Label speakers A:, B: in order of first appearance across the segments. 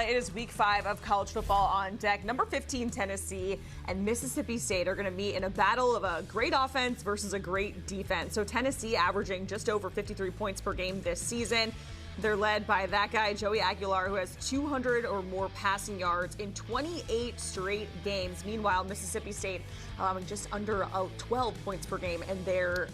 A: It is week 5 of college football on deck. Number 15, Tennessee and Mississippi State are going to meet in a battle of a great offense versus a great defense. So Tennessee averaging just over 53 points per game this season. They're led by that guy, Joey Aguilar, who has 200 or more passing yards in 28 straight games. Meanwhile, Mississippi State just under 12 points per game in their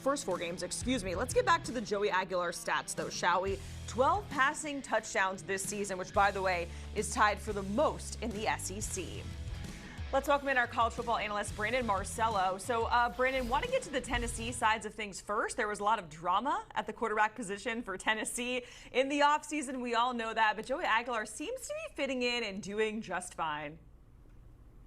A: first four games. Let's get back to the Joey Aguilar stats, though, shall we? 12 passing touchdowns this season, which, by the way, is tied for the most in the SEC. Let's welcome in our college football analyst, Brandon Marcello. So, Brandon, want to get to the Tennessee sides of things first. There was a lot of drama at the quarterback position for Tennessee in the offseason. We all know that. But Joey Aguilar seems to be fitting in and doing just fine.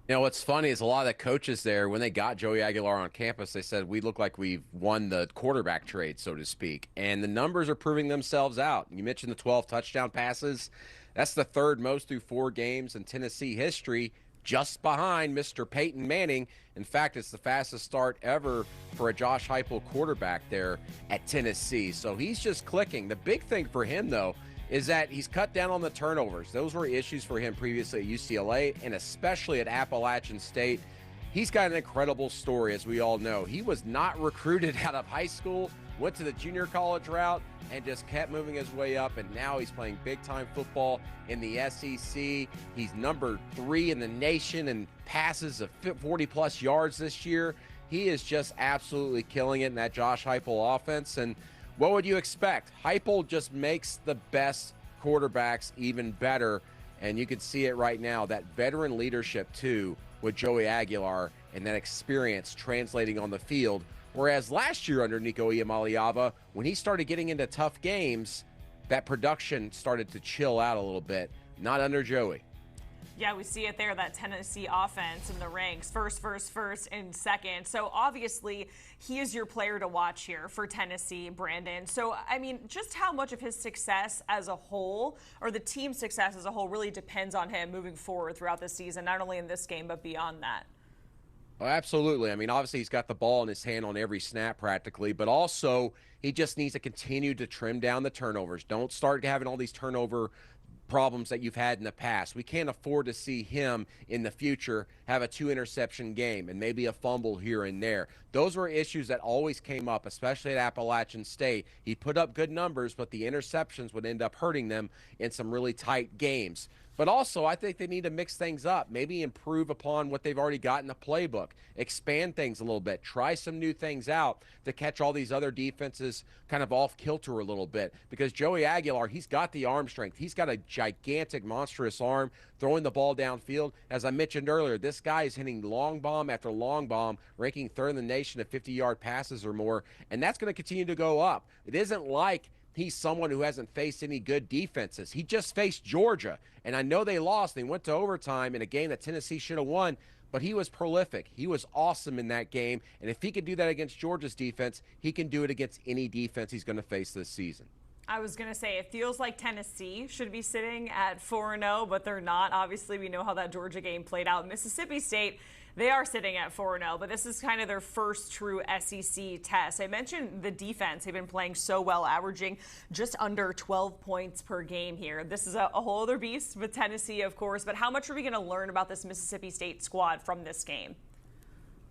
B: You know, what's funny is a lot of the coaches there, when they got Joey Aguilar on campus, they said, we look like we've won the quarterback trade, so to speak. And the numbers are proving themselves out. You mentioned the 12 touchdown passes. That's the third most through 4 games in Tennessee history, just behind Mr. Peyton Manning. In fact, it's the fastest start ever for a Josh Heupel quarterback there at Tennessee. So he's just clicking. The big thing for him, though, is that he's cut down on the turnovers. Those were issues for him previously at UCLA and especially at Appalachian State. He's got an incredible story, as we all know. He was not recruited out of high school, went to the junior college route, and just kept moving his way up, and now he's playing big-time football in the SEC. He's number 3 in the nation in passes of 40-plus yards this year. He is just absolutely killing it in that Josh Heupel offense, and what would you expect? Heupel just makes the best quarterbacks even better, and you can see it right now, that veteran leadership, too, with Joey Aguilar and that experience translating on the field. Whereas last year under Nico Iamaleava, when he started getting into tough games, that production started to chill out a little bit. Not under Joey.
A: Yeah, we see it there, that Tennessee offense in the ranks, first, and second. So obviously, he is your player to watch here for Tennessee, Brandon. So, I mean, just how much of his success as a whole, or the team's success as a whole, really depends on him moving forward throughout the season, not only in this game, but beyond that.
B: Oh, absolutely. I mean, obviously, he's got the ball in his hand on every snap practically, but also he just needs to continue to trim down the turnovers. Don't start having all these turnover problems that you've had in the past. We can't afford to see him in the future have a 2-interception game and maybe a fumble here and there. Those were issues that always came up, especially at Appalachian State. He put up good numbers, but the interceptions would end up hurting them in some really tight games. But also, I think they need to mix things up, maybe improve upon what they've already got in the playbook, expand things a little bit, try some new things out to catch all these other defenses kind of off kilter a little bit. Because Joey Aguilar, he's got the arm strength. He's got a gigantic, monstrous arm throwing the ball downfield. As I mentioned earlier, this guy is hitting long bomb after long bomb, ranking 3rd in the nation at 50-yard passes or more, and that's going to continue to go up. It isn't like he's someone who hasn't faced any good defenses. He just faced Georgia, and I know they lost. They went to overtime in a game that Tennessee should have won, but he was prolific. He was awesome in that game, and if he could do that against Georgia's defense, he can do it against any defense he's going to face this season.
A: I was going to say, it feels like Tennessee should be sitting at 4-0, but they're not. Obviously, we know how that Georgia game played out. Mississippi State, they are sitting at 4-0, but this is kind of their first true SEC test. I mentioned the defense. They've been playing so well, averaging just under 12 points per game here. This is a whole other beast with Tennessee, of course, but how much are we going to learn about this Mississippi State squad from this game?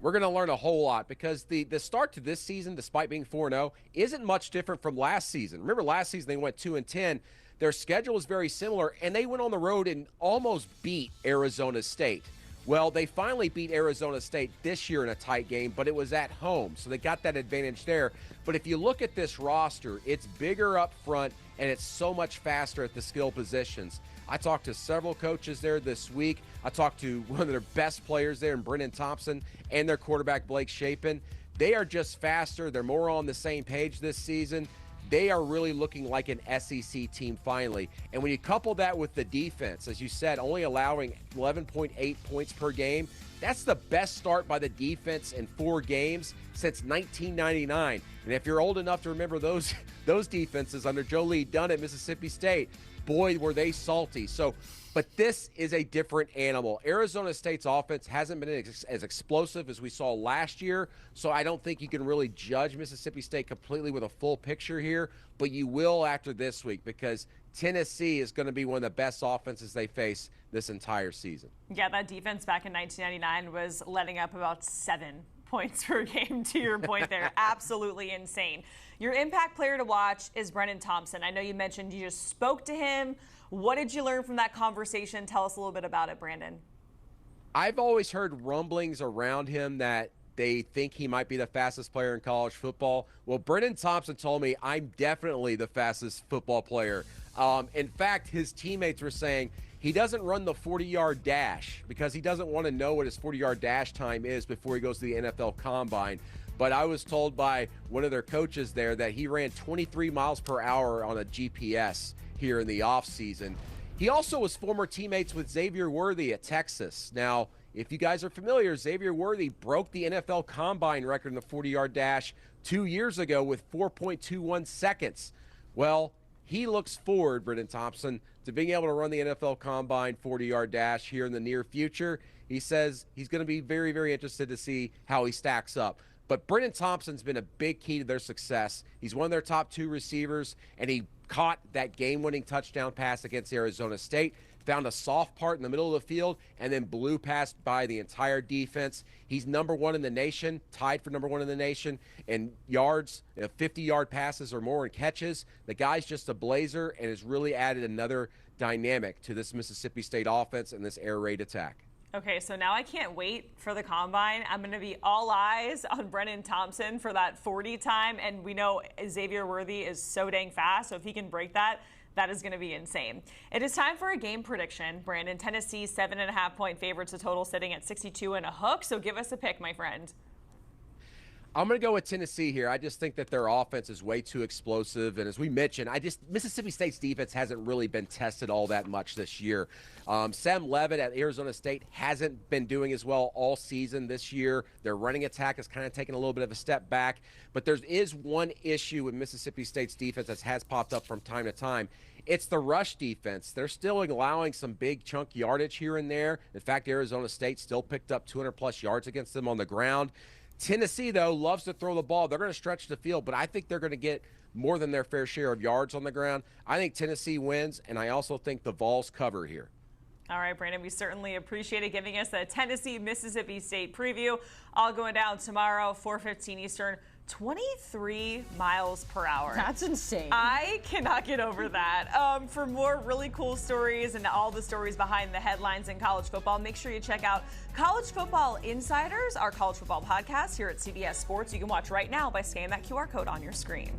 B: We're going to learn a whole lot because the start to this season, despite being 4-0, isn't much different from last season. Remember, last season they went 2-10. Their schedule is very similar, and they went on the road and almost beat Arizona State. Well, they finally beat Arizona State this year in a tight game, but it was at home, so they got that advantage there. But if you look at this roster, it's bigger up front, and it's so much faster at the skill positions. I talked to several coaches there this week. I talked to one of their best players there in Brennan Thompson and their quarterback Blake Shapen. They are just faster. They're more on the same page this season. They are really looking like an SEC team finally. And when you couple that with the defense, as you said, only allowing 11.8 points per game, that's the best start by the defense in 4 games since 1999. And if you're old enough to remember those defenses under Joe Lee Dunn at Mississippi State, boy, were they salty. But this is a different animal. Arizona State's offense hasn't been as explosive as we saw last year, so I don't think you can really judge Mississippi State completely with a full picture here, but you will after this week because Tennessee is going to be one of the best offenses they face this entire season.
A: Yeah, that defense back in 1999 was letting up about 7 points per game, to your point there. Absolutely insane. Your impact player to watch is Brennan Thompson. I know you mentioned you just spoke to him. What did you learn from that conversation? Tell us a little bit about it, Brandon.
B: I've always heard rumblings around him that they think he might be the fastest player in college football. Well, Brennan Thompson told me I'm definitely the fastest football player. In fact, his teammates were saying he doesn't run the 40-yard dash because he doesn't want to know what his 40-yard dash time is before he goes to the NFL Combine. But I was told by one of their coaches there that he ran 23 miles per hour on a GPS here in the offseason. He also was former teammates with Xavier Worthy at Texas. Now, if you guys are familiar, Xavier Worthy broke the NFL Combine record in the 40-yard dash 2 years ago with 4.21 seconds. Well, he looks forward, Brennan Thompson, to being able to run the NFL Combine 40-yard dash here in the near future. He says he's going to be very, very interested to see how he stacks up. But Brennan Thompson's been a big key to their success. He's one of their top 2 receivers, and he caught that game-winning touchdown pass against Arizona State, found a soft part in the middle of the field, and then blew past by the entire defense. He's number 1 in the nation, tied for number 1 in the nation in yards, 50-yard passes or more, and catches. The guy's just a blazer and has really added another dynamic to this Mississippi State offense and this air raid attack.
A: Okay, so now I can't wait for the Combine. I'm going to be all eyes on Brennan Thompson for that 40 time, and we know Xavier Worthy is so dang fast, so if he can break that, that is going to be insane. It is time for a game prediction. Brandon, Tennessee 7.5-point favorites, a total sitting at 62 and a hook, so give us a pick, my friend.
B: I'm going to go with Tennessee here. I just think that their offense is way too explosive. And as we mentioned, Mississippi State's defense hasn't really been tested all that much this year. Sam Levitt at Arizona State hasn't been doing as well all season this year. Their running attack has kind of taken a little bit of a step back. But there is one issue with Mississippi State's defense that has popped up from time to time. It's the rush defense. They're still allowing some big chunk yardage here and there. In fact, Arizona State still picked up 200-plus yards against them on the ground. Tennessee, though, loves to throw the ball. They're going to stretch the field, but I think they're going to get more than their fair share of yards on the ground. I think Tennessee wins, and I also think the Vols cover here.
A: All right, Brandon, we certainly appreciate it giving us a Tennessee-Mississippi State preview. All going down tomorrow, 4:15 Eastern, 23 miles per hour.
C: That's insane.
A: I cannot get over that. For more really cool stories and all the stories behind the headlines in college football, make sure you check out College Football Insiders, our college football podcast here at CBS Sports. You can watch right now by scanning that QR code on your screen.